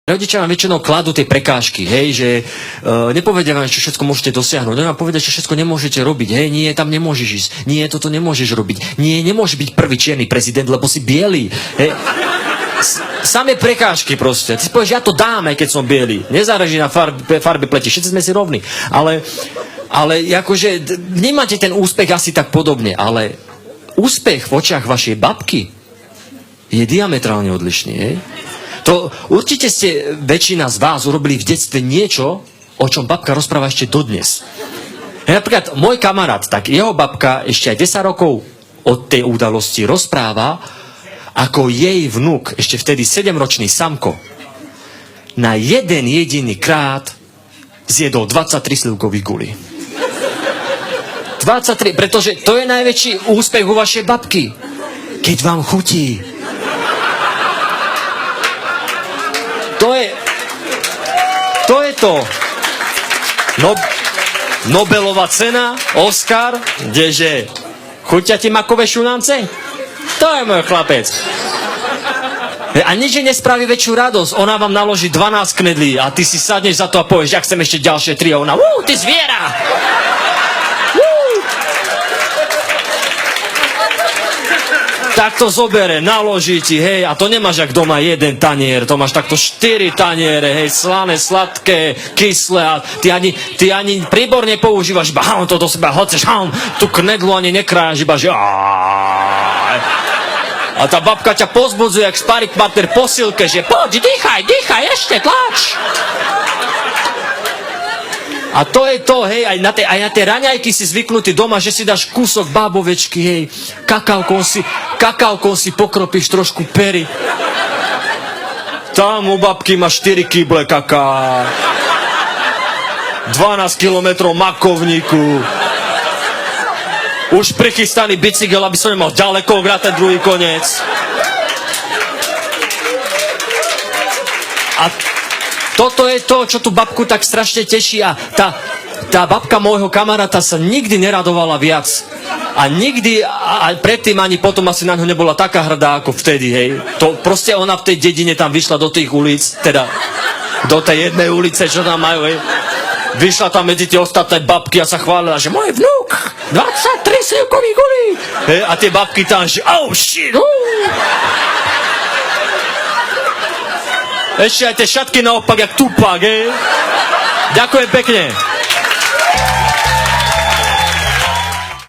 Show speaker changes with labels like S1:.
S1: Rodičia vám väčšinou kladú tie prekážky, hej, že nepovedia vám, čo všetko môžete dosiahnuť. Oni vám povedia, že všetko nemôžete robiť, hej, nie, tam nemôžeš ísť, nie, toto nemôžeš robiť, nie, nemôže byť prvý čierny prezident, lebo si bielý, hej. Samé prekážky proste. Ty si povieš, ja to dám, aj keď som bielý. Nezáleží na farbe pleti, všetci sme si rovní. Ale akože vnímate ten úspech asi tak podobne, ale úspech v očiach vašej babky je diametrálne odlišný, hej. To určite ste, väčšina z vás, urobili v detstve niečo, o čom babka rozpráva ešte dodnes. Napríklad môj kamarát, tak jeho babka ešte aj 10 rokov od tej udalosti rozpráva, ako jej vnuk, ešte vtedy 7-ročný Samko, na jeden jediný krát zjedol 23 slivkových gulí. 23, pretože to je najväčší úspech u vašej babky. Keď vám chutí. To je to. Nobelová cena, Oscar, kdeže chutia ti makové šunance? To je môj chlapec. A nič nespraví väčšiu radosť. Ona vám naloží 12 knedlí a ty si sadneš za to a povieš, ja chcem ešte ďalšie 3 a ona, ty zviera! Tak to zobere, naloží ti, hej, a to nemáš jak doma jeden tanier, to máš takto 4 taniere, hej, slané, sladké, kyslé a ty ani príbor nepoužívaš, iba to do seba hoceš, tú knedlu ani nekrájaš, iba že a tá babka ťa pozbudzuje, jak sparing partner po silke, že poď, dýchaj, ešte, tlač. A to je to, hej, aj na tie raňajky si zvyknutý doma, že si dáš kúsok bábovečky, hej, kakálkom si pokropíš trošku pery. Tam u babky má 4 kyble kaká, 12 kilometrov makovníku, už prichystaný bicykel, aby som nemal ďaleko vrátať druhý koniec. A toto je to, čo tu babku tak strašne teší a tá babka môjho kamaráta sa nikdy neradovala viac. A nikdy, a predtým ani potom asi na ňu nebola taká hrdá ako vtedy, hej. To proste ona v tej dedine tam vyšla do tých ulic, teda do tej jednej ulice, čo tam majú, hej. Vyšla tam medzi tie ostatné babky a sa chválila, že môj vnuk, 23 slivkových gulí. Hej, a tie babky tam, že shit, Ešte aj tie šatky naopak, jak Tupak, hej. Ďakujem pekne.